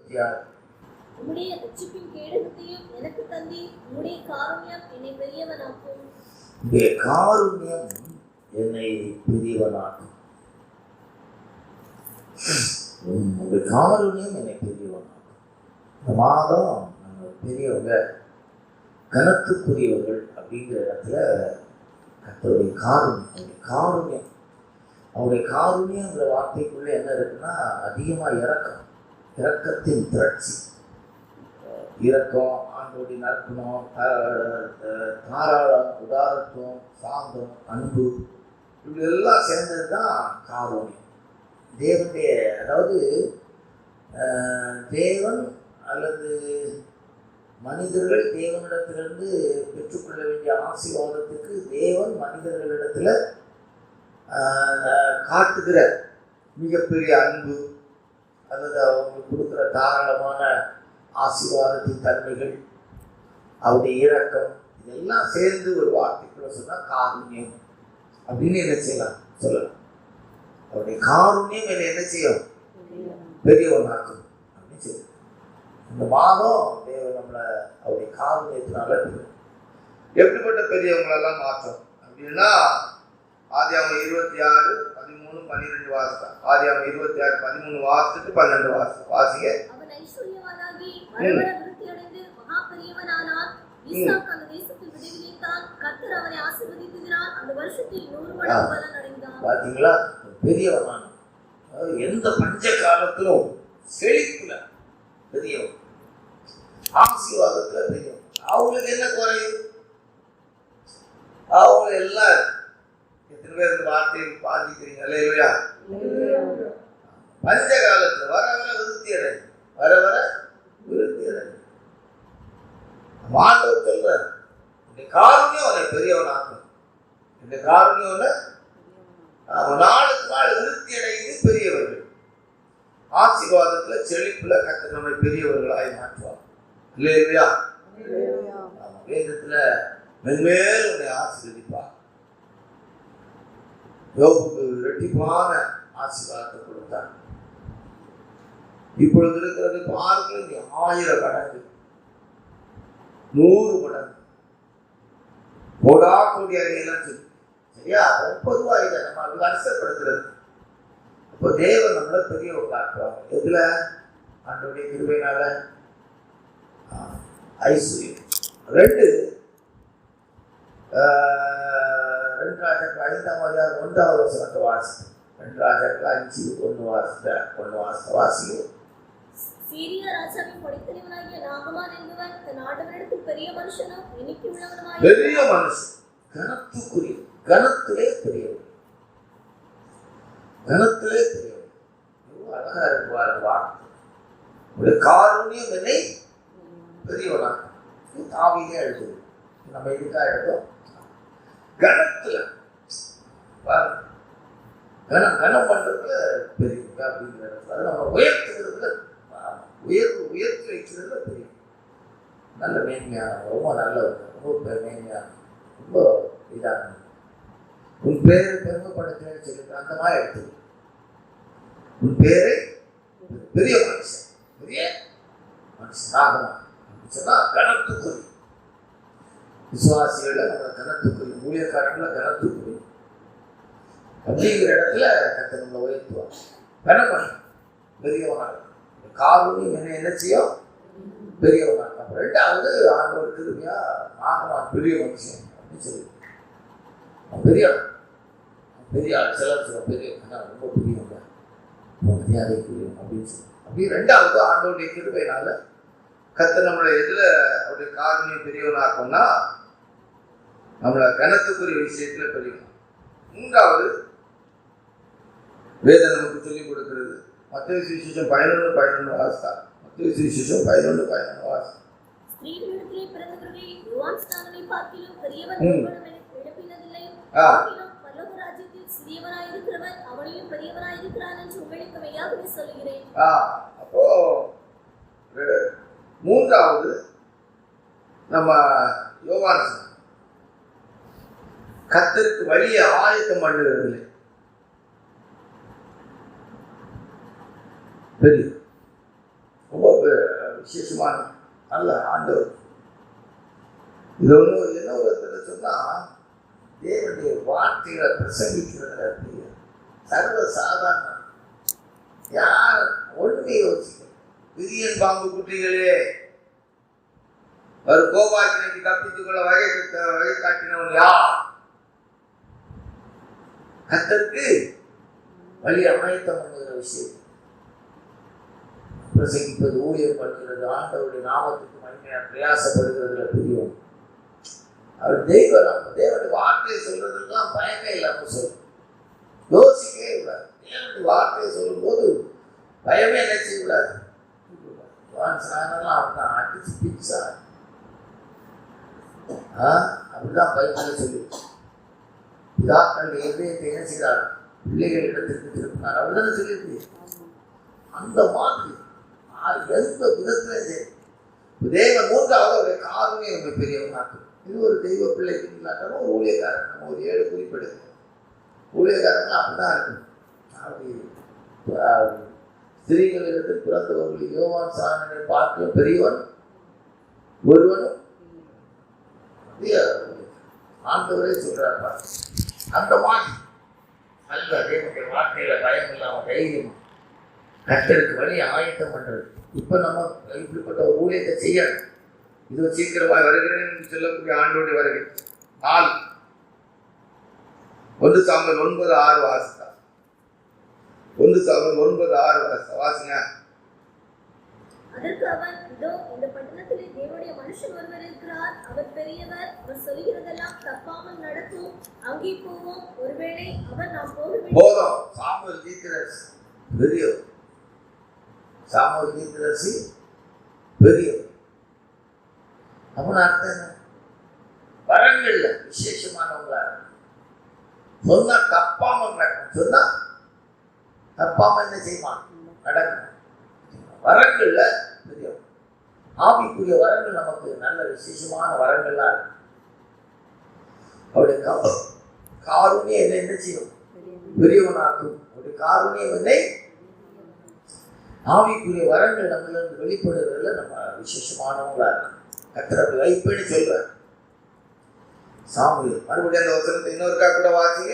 26. உம்முடைய ரட்சிப்பின் கேடகத்தையும் எனக்கு தந்தி, உம்முடைய காருண்யம் என்னை பெரியவனாக்கும். உம்முடைய காருண்யம் என்னை பெரியவனாக்கும். உங்களுடைய காருண்யம் என்னை பெரியவனாக்கும். இந்த மாதம் நம்ம பெரியவங்க கனத்துக்குரியவர்கள் அப்படிங்கிற இடத்துல கர்த்தருடைய காருண்யம் அவருடைய காருண்யங்கிற வார்த்தைக்குள்ளே என்ன இருக்குன்னா அதிகமாக இரக்கத்தின் திரட்சி, இரக்கம், ஆண்டோடைய நற்குணம், தாராளம், உதாரத்துவம், சாந்தம், அன்பு, இப்படி எல்லாம் சேர்ந்தது தான் காருண்யம். தேவனுடைய, அதாவது தேவன் அல்லது மனிதர்கள் தேவனிடத்திலிருந்து பெற்றுக்கொள்ள வேண்டிய ஆசீர்வாதத்துக்கு தேவன் மனிதர்களிடத்தில் காட்டுகிற மிகப்பெரிய அன்பு அல்லது அவங்களுக்கு கொடுக்குற தாராளமான ஆசீர்வாதத்தின் தன்மைகள், அவருடைய இரக்கம், இதெல்லாம் சேர்ந்து ஒரு வார்த்தைக்குள்ள சொன்னால் காருண்யம் அப்படின்னு என்ன செய்யலாம் சொல்லலாம். அவருடைய காருண்யம் என்ன செய்யும்? பெரியவனாக்கும் அப்படின்னு சொல்லி இந்த மாதம் தேவன் நம்மளை அவருடைய காருண்யத்தினால எப்படிப்பட்ட பெரியவங்களெல்லாம் மாற்றம் அப்படின்னா ஆதியாகமம் 26, 13, 12 வாசித்தா. ஆதியாகமம் 26, 13 வாசிச்சுட்டு 12 வாசிங்க. அவன் ஐஸ்வர்யவானாகி வளர விருத்தியடைந்து மகா பெரியவனானான். ஈசாக்கு அந்த தேசத்தில் விடுவித்தான். கர்த்தர் அவனை ஆசீர்வதித்தார். அந்த வருஷத்தில் 100 மடங்கு பலன் அடைந்தான். பாத்தீங்களா? பெரியவனான எந்த பஞ்ச காலத்திலும் செழிப்புல பெரியவன், ஆசீர்வாதத்துல பெரியவன். அவங்களுக்கு என்ன குறையும்? அவங்க எல்லாம் எத்தனை பேர் இந்த வார்த்தையை பாதிக்கிறீங்க? இல்லையா? பஞ்ச காலத்துல வர வர விருத்தி அடையும், வர வர விருத்தி அடையும். ஆண்டவர் சொல்ற இந்த காருண்யம் அவனை பெரியவனாக்கும். இந்த காருண்யம் நாளுக்கு நாள் விருத்தி அடைந்து பெரியவர்கள், ஆசீர்வாதத்துல செழிப்புல கர்த்தர் நம்மை பெரியவர்களாய் மாற்றுவார். இல்லையா? வேதத்துல மென்மேல் உன்னை ஆசீர்வதிப்பார். யோபுக்கு இரட்டிப்பான ஆசீர்வாதத்தை கொடுத்தார். இப்பொழுது இருக்கிறது பாருங்கள், 1000 மடங்கு, 100 மடங்கு, கோடா கோடி அறையெல்லாம் சொல்லி சரியா? பொதுவாக இதை நம்ம அது வருஷப்படுத்துறது. இப்போ தேவன் நம்மளை பெரியவங்க காட்டுவாங்க. எதுல? ஆண்டவருடைய கிருபையினால. ஐஸ்வர்யம். 2 ராஜாக்கள் 5ஆம் அதிகாரம் 1வது வசனத்தை வாசி. 2 ராஜாக்கள் 5:1 வாசிங்க. சீரிய ராஜாவின் படைத்தலைவனாகிய நாகமான் என்பவன் தன் ஆண்டவரிடத்தில் பெரிய மனுஷனும் எண்ணிக்கை உள்ளவனுமாய், பெரிய மனுஷன், கனத்துக்குரிய, கனத்திலே பெரியவன், கனத்திலே பெரியவன். அழகா இருக்குவார் வார்த்தை. ஒரு காருண்யம் என்னை பெரியவனாக தாவிலே எழுதுது. நம்ம இதுக்காக எடுத்தோம். கனத்துல கனம் பண்றதுல பெரியவங்க அப்படிங்கிறது நம்ம உயர்த்துகிறதுல உயர்த்தி வைக்கிறதுல பெரிய நல்ல மேன்மையான, ரொம்ப நல்லவர், ரொம்ப மேன்மையான, ரொம்ப இதான. உன் பேரை பெருமைப்படுத்துறேன்னு சொல்லிட்டு அந்த மாதிரி எடுத்துக்கணும். உன் பேரை பெரிய மனுஷன், பெரிய மனுஷனாகணும் சொன்னா கனத்துக்குரிய விசுவாசிகள நம்ம கனத்துக்குரிய, ஊழியக்காரங்கள கனத்துக்குரிய அப்படிங்கிற இடத்துல கர்த்தர் நம்மளை உயர்த்துவார். கனமணி பெரியவனாக காருண்யம் என்ன செய்யும்? பெரியவனாக. அப்புறம் 2வது ஆண்டவர் கிருபையா நாகமான் பெரிய மனுஷன் அப்படின்னு சொல்லி பெரிய பெரிய சிலர் சொல்ல பெரியவங்க ரொம்ப பெரியவங்க, மரியாதைக்குரியவங்க அப்படின்னு சொல்லி அப்படி 2வது ஆண்டவருடைய கிருபையினால கர்த்தர் நம்மளை எதுல அவருடைய காருண்யம் பெரியவனாக்கும்னா நம்மளை கனத்துக்குரிய விஷயத்துல பெரியவன். 3வது வேதம் நமக்கு சொல்லிக் கொடுக்கிறது. மத்தேயு சுவிசேஷம் 11:11 வாசித்தா. மத்தேயு சுவிசேஷம் 11:11 வாசி. ஸ்திரீகளிடத்திலே பிறந்தவர்களில் யோவான் ஸ்நானனை பார்க்கிலும் பெரியவன் ஒருவனும் எழுப்பினதில்லை. பரலோக ராஜ்யத்தில் சிறியவனாய் இருக்கிறவன் அவனையும் பெரியவனாய் இருக்கிறான் என்று உங்களுக்கு மெய்யாகவே சொல்லுகிறேன். அப்போ 3வது நம்ம யோவான் கர்த்தருக்கு வழியை ஆயத்தம் பண்ணுவதில்லை. பெரிய ரொம்ப விசேஷமான நல்ல ஆண்டவர். இது என்ன ஒரு சொன்னா தேவனுடைய வார்த்தைகளை பிரசங்கிக்கிறதுல சர்வ சாதாரண. யார் ஒன்றுமே யோசிக்க விரியன் பாம்பு குட்டிகளே ஒரு கோபாக்கினைக்கு தப்பித்துக் கொள்ள வகை காட்டினவன் யார்? கர்த்தருக்கு வழி அமைத்தம் பண்ணுகிற விஷயம் பிரசங்கிப்பது, ஊழியம் பண்ணுகிறது, ஆண்டவருடைய நாமத்துக்கு மகிமையா பிரயாசப்படுகிறதுல பெரியவன். அவர் தேவனுடைய வார்த்தையை சொல்றதுக்கெல்லாம் பயமே இல்லாம சொல்லும். யோசிக்கவே கூடாது. தேவனுடைய வார்த்தையை சொல்லும் போது பயமே என்ன செய்யக்கூடாது. அவன் அடிச்சு பிச்சா அப்படிதான் பைபிள்ல சொல்லி பிதாக்கள் எதையத்தை என்ன செய்தார்? பிள்ளைகள் இடத்திற்கு திருப்பினார். அப்படிதான் சொல்லியிருக்கு. அந்த மாதிரி எந்த விதத்திலே தேவன் மூன்றாவது அவருடைய காரணமே ரொம்ப பெரியவனாக்கும். இது ஒரு தெய்வ பிள்ளைக்கு இல்லாட்டாலும் ஒரு ஊழியக்காரன். நம்ம ஒரு 7 குறிப்பிடுது ஊழியக்காரங்கள் அப்படிதான் இருக்கும். அப்படி ஸ்திரீகளிடத்தில் பிறந்தவர்கள் யோவான் சாணனை பார்க்க பெரியவன் ஒருவனும் ஆண்டவரே சொல்றாருப்பா. அந்த மாதிரி நல்ல தேவனுடைய வார்த்தையில பயம் இல்லாம தைரியம் கர்த்தருக்கு வழி ஆயத்தம் பண்றது. இப்ப நம்ம இப்படிப்பட்ட ஒரு ஊழியத்தை செய்யணும். இது சீக்கிரமாக வருகிறேன் என்று சொல்லக்கூடிய ஆண்டோடைய வருகை நாள் 1 சாமுவேல் 9:6 வாசித்தா. 1 சாமுவேல் 9:6 வாசிங்க. அதற்கு அவன், இதோ இந்த பட்டணத்திலே தேவனுடைய மனுஷன் ஒருவர் இருக்கிறார். அவர் பெரியவர். அவர் சொல்கிறதெல்லாம் தப்பாமல் நடக்கும். அங்கே போவோம். ஒருவேளை அவர் நாம் போக போதும். சாமுவேல் தீர்க்கதரிசி பெரியவர். சாமுவேல் தீர்க்கதரிசி பெரியவர். அப்படின்னு அர்த்தம் என்ன? வரங்கள்ல விசேஷமானவங்களா சொன்னா தப்பாம நடக்கும். சொன்னா தப்பாம என்ன செய்வான்? நடக்கும். வரங்கள்ல பெரிய ஆவிக்குரிய வரங்கள் நமக்கு நல்ல விசேஷமான வரங்கள்லாம் இருக்கு. அவருடைய காருண்யம் என்ன என்ன செய்யும்? பெரியவனாக்கும். அவருடைய காருண்யம் என்னை ஆவிக்குரிய வரங்கள் நம்மளிருந்து வெளிப்படுறதுல நம்ம விசேஷமானவங்களா இருக்கு. கர்த்தர் வைப்பேன்னு சொல்றார். சாமுவேல் மறுபடியும் அந்த வசனத்தை இன்னொருக்கா கூட வாசிங்க.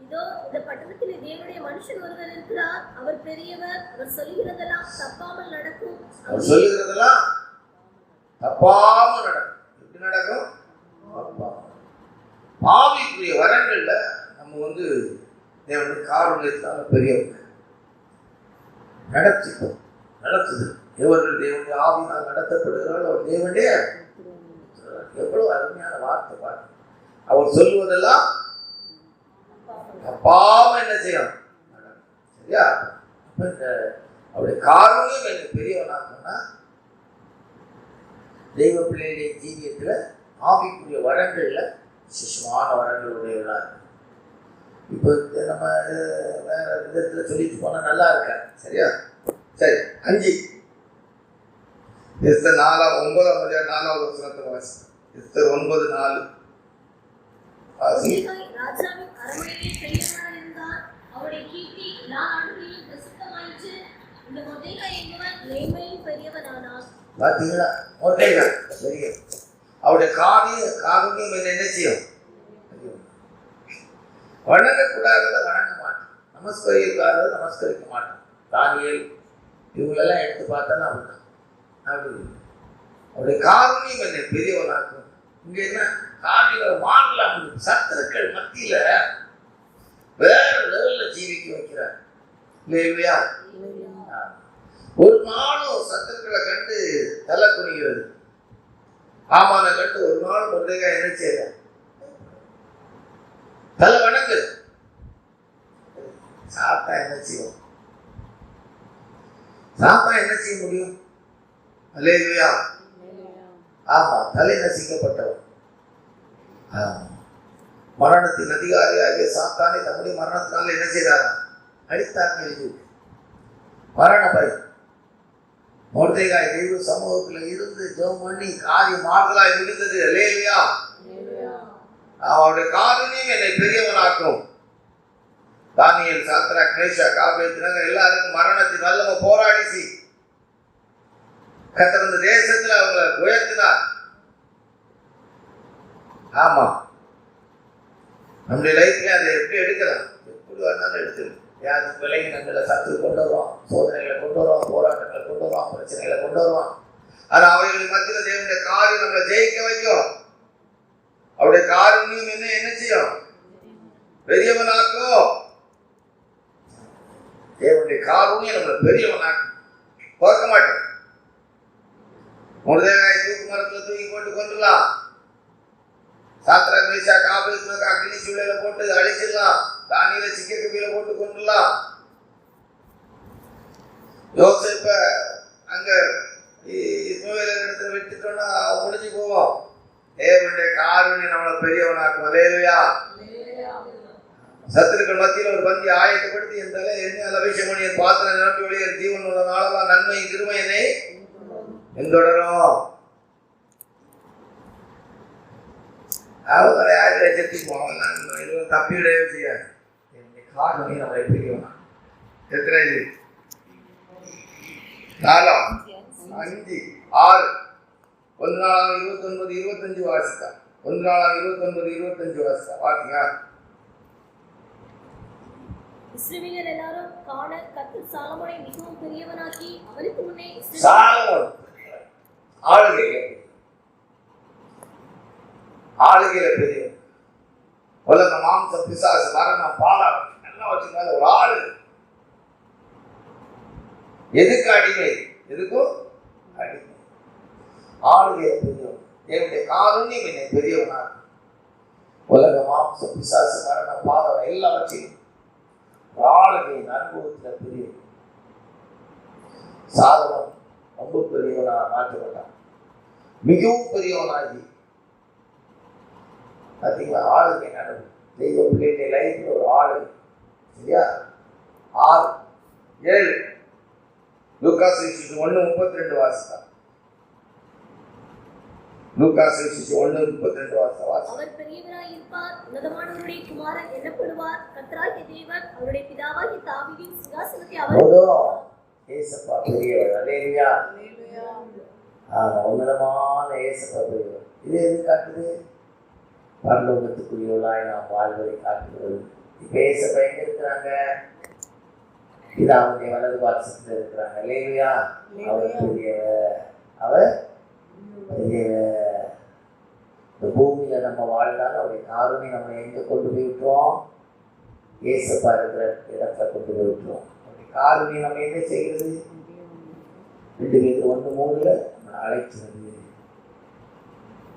இதோ இந்த பட்டணத்திலே தேவனுடைய மனுஷன் ஒருவர் இருக்கிறார். அவர் பெரியவர். அவர் சொல்லுகிறதெல்லாம் தப்பாமல் நடக்கும். அவர் சொல்லுகிறதெல்லாம் தப்பாமல் நடக்கும். எப்படி நடக்கும்? ஆவிக்குரிய வரங்கள்ல நம்ம தேவனுடைய காரணத்தினால பெரியவங்க நடத்துது. எவர்கள் தேவனுடைய ஆவியினால் நடத்தப்படுகிறார்கள் அவர் தேவனுடைய எவ்வளவு அருமையான வார்த்தை பாருங்க. அவர் சொல்லுவதெல்லாம் தப்பாம என்ன செய்யணும்? சரியா? அவருடைய காரணம் எனக்கு பெரியவனாக்குன்னா தெய்வ பிள்ளைகளுடைய ஜீவியத்துல ஆவிக்குரிய வரங்கள்ல விசேஷமான வரங்களுடையவர்களா இருக்கு. இப்போ நம்ம வேற விதத்துல சொல்லிட்டு போனா நல்லா இருக்க. சரியா? சரி. 5 எஸ்தர் 9:4 வசனத்தை வாசி. எஸ்தர் 9:4 ராஜாவின் அரண்மனையில் பெரியவனாக இருந்தார். அவருடைய கீர்த்தி எல்லா நாடுகளிலும் பிரசித்தமாயிற்று. இந்த மொர்தெகாய் என்பவன் மேன்மையில் பெரியவனானான். பார்த்தீங்களா? மொர்தெகாய் பெரிய அவருடைய காரியம் என்ன செய்யும்? வணங்கக்கூடாததை வணங்க மாட்டான். நமஸ்கரிக்காததை நமஸ்கரிக்க மாட்டான். தானியேல் இவங்களெல்லாம் எடுத்து பார்த்தா அப்படிதான். அப்படி அவருடைய காரியம் என்ன பெரியவனாக்கும். இங்க என்ன காரியங்கள் மாறலாம். சத்துருக்கள் மத்தியில வேற லெவல்ல ஜீவிக்க வைக்கிறார் இல்லையா? ஒரு நாளும் சத்துருக்களை கண்டு தலை குனிகிறது. ஆமான கண்டு ஒரு நாள் மொர்தெகாய் என்ன செய்யல? தலை வணங்குது. சாத்தா என்ன செய்யும்? சாத்தா என்ன செய்ய முடியும்? அல்லேலூயா. ஆமா, தலை நசிக்கப்பட்டவன். மரணத்தின் அதிகாரியாகிய சாத்தானை தம்முடைய மரணத்தினால என்ன செய்தாரா? அழித்தார்கள். மரண பயம். மொர்தெகாய் தெய்வ சமூகத்தில் இருந்து ஜெபம் பண்ணி காரியம் மாறுதலாய் இருந்தது. அல்லேலூயா. அவருடைய காரியம் என்னை பெரியவனாக்கும். தானியேல், சாத்ராக், மேஷாக், ஆபேத்நேகோ எல்லாருக்கும் மரணத்தின் வல்லமை போராடிச்சு. கர்த்தர் அந்த தேசத்துல அவங்களை உயர்த்தினார். ஆமா, நம்முடைய லைஃப்ல அதை எப்படி எடுக்கலாம்? எப்படி வேணாலும் எடுத்துக்கலாம். யாரு விலகினங்களை சத்து கொண்டு வருவான், சோதனைகளை கொண்டு வருவான், போராட்டங்களை கொண்டு வருவான், பிரச்சனைகளை கொண்டு வருவான். ஆனா அவைகளின் மத்தியில் தேவனுடைய காரியம் நம்மளை ஜெயிக்க வைக்கும். அவருடைய காரியம் என்ன செய்யும்? பெரியவனாக்கும். தேவனுடைய காரியம் நம்மளை பெரியவனாக்கும். பார்க்க மாட்டோம். முருதேகாய் தூக்கு மரத்துல தூக்கி போட்டு கொண்டுலாம், சாத்திரா மேஷா ஆபேத்நேகோ அக்னி சூளையில போட்டு அழிச்சிடலாம், தானியேலை சிங்கக்குழியில போட்டு கொண்டுலாம், யோசேப்ப அங்க இஸ்மவேலர் இடத்துல விட்டுட்டோம்னா முடிஞ்சு போவோம். தேவனுடைய காருண்யம் நம்மளை பெரியவனாக்கும். அல்லேலூயா. சத்துருக்கள் மத்தியில் ஒரு பந்தி ஆயத்தப்படுத்தி என் தலை என்ன அபிஷேகம் பண்ணி என் பாத்திரம் நிரப்பி வெளியே ஜீவன் உள்ள நாளெல்லாம் நன்மை கிருமையினை எந்தொடரும். அவங்களை யாரும் எச்சரிப்போம், தப்பிவிடவே செய்யாது. காரணம் நம்மளை பெரியவனா. எத்தனை இது? 4, 5, 6, 1 29, 25 வாசித்தா. 1 29, 25 வாசித்தா. வாசிங்க. இஸ்ரவேலர் எல்லாரும் காண கர்த்தர் சாலமோனை மிகவும் பெரியவனாக்கி அவருக்கு முன்னே சாலமோன் ஆளுகையில பெரியவன். உலக மாம்சம் பிசாசு மரணம் பாலம் எல்லாம் வச்சிருந்தாலும் ஒரு ஆளு எதுக்கு அடிமை? எதுக்கும் அடிமை. ஆளுகையில பெரியவன். என்னுடைய காருண்யம் என்னை பெரியவனா. உலக மாம்சம் பிசாசு மரணம் பாலம் எல்லாம் வச்சு ஆளுகையின் அனுபவத்துல பெரியவன். சாதனம் ரொம்ப பெரியவனா மாற்றப்பட்டான். மிகவும் பெரியவனாகி பார்த்தீங்களா? ஆளுகை அனுபவம். தெய்வ பிள்ளைங்க லைஃப்ல ஒரு ஆளுகை. சரியா? 6, 7 லூக்காஸ் 1:32 வாசித்தா. லூக்காஸ் 1:32 வாசித்தா. அவர் பெரியவராய் இருப்பார், உன்னதமானவருடைய குமாரன் எண்ணப்படுவார். கர்த்தராகிய தேவன் அவருடைய பிதாவாகிய தாவீதின் சிங்காசனத்தை அவர் ஏசப்பா பெரியவர். அல்லேலூயா. உன்னதமான ஏசப்பா பெரியவர். இது எது காட்டுது? பரலோகத்துக்குரியவளாய் நாம் வாழ்வதை காட்டுகிறது. இப்ப ஏசப்பா எங்க இருக்கிறாங்க? இது அவனுடைய வலது பாசத்துல இருக்கிறாங்க. அல்லேலூயா. அவர் பெரியவர். அவர் பெரியவர். இந்த பூமியில நம்ம வாழ்ந்தாலும் அவருடைய காருண்யம் நம்ம எங்க கொண்டு போய் விட்டுருவோம்? ஏசப்பா இருக்கிற இடத்துல கொண்டு போய் விட்டுருவோம். அவருடைய காருண்யம் நம்ம என்ன செய்கிறது? 2 பேதுரு 1:3 நம்மளை அழைக்கிறது.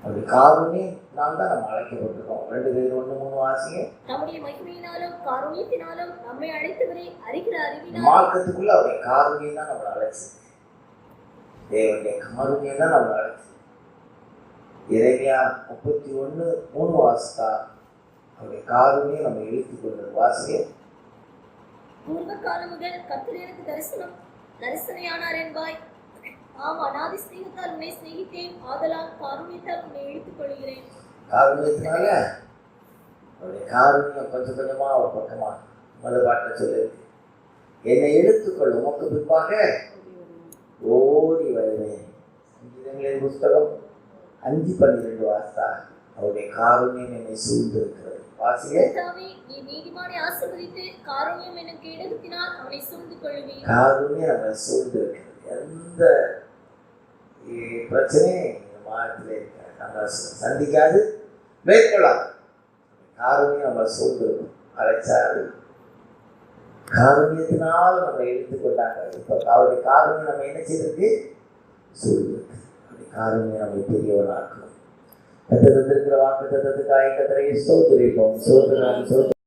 அவருடைய காருண்யம் நாம் தான் நம்ம அழைக்கப்பட்டிருக்கோம். 2 பேதுரு 1:3 வாசிங்க. நம்முடைய மகிமையினாலும் காருண்யத்தினாலும் நம்மை அழைத்தவரை அறிகிற அறிவினால் மார்க்கத்துக்குள்ள அவருடைய காருண்யம் தான் நம்மளை அழைச்சது. தேவனுடைய காருண்யம் தான் நம்மளை அழைச்சது. எரேமியா 31:3 வாசித்தா அவருடைய காருண்யம் நம்ம இழுத்துக் கொண்டது. வாசிங்க. பூர்வ காலம் முதல் கர்த்தர் எனக்கு தரிசனையானார் என்பாய். ஆமா, அநாதி ஸ்நேகத்தால் உன்னை சிநேகித்தேன், ஆதலால் காருண்யத்தால் உன்னை இழுத்துக் கொள்கிறேன். காருண்யத்தினால அவருடைய காருண்யம் கொஞ்சம் கொஞ்சமா ஒரு பக்கமா முதல் பாட்டில் சொல்லியிருக்கு. என்னை இழுத்துக்கொள், உமக்கு பிற்பாக ஓடி வருவேன். சங்கீதங்களின் புஸ்தகம் 5:12 வாசித்தா அவருடைய காருண்யம் என்னை சூழ்ந்து இருக்கிறது. வாசிங்க. நீ நீதிமானை ஆசீர்வதித்து காருண்யம் எனக்கு இடத்தினால் அவனை சூழ்ந்து கொள்வேன். காருண்யம் நம்மை சூழ்ந்து இருக்கிறது. எந்த பிரச்சனையும் இந்த மாதத்தில் நம்ம சந்திக்காது, மேற்கொள்ளாது. காருண்யம் நம்ம சூழ்ந்து இருக்கும். அழைச்சாரு காருண்யத்தினால நம்ம எடுத்துக்கொண்டாங்க. இப்போ அவருடைய காருண்யம் நம்ம என்ன செய்திருக்கு? சூழ்ந்து இருக்கு. அவருடைய காருண்யம் நம்ம பெரியவனாக்கும். கத்தத்திருக்கிற வாக்கு தத்துக்காய் கத்தரை சோதரிப்போம்.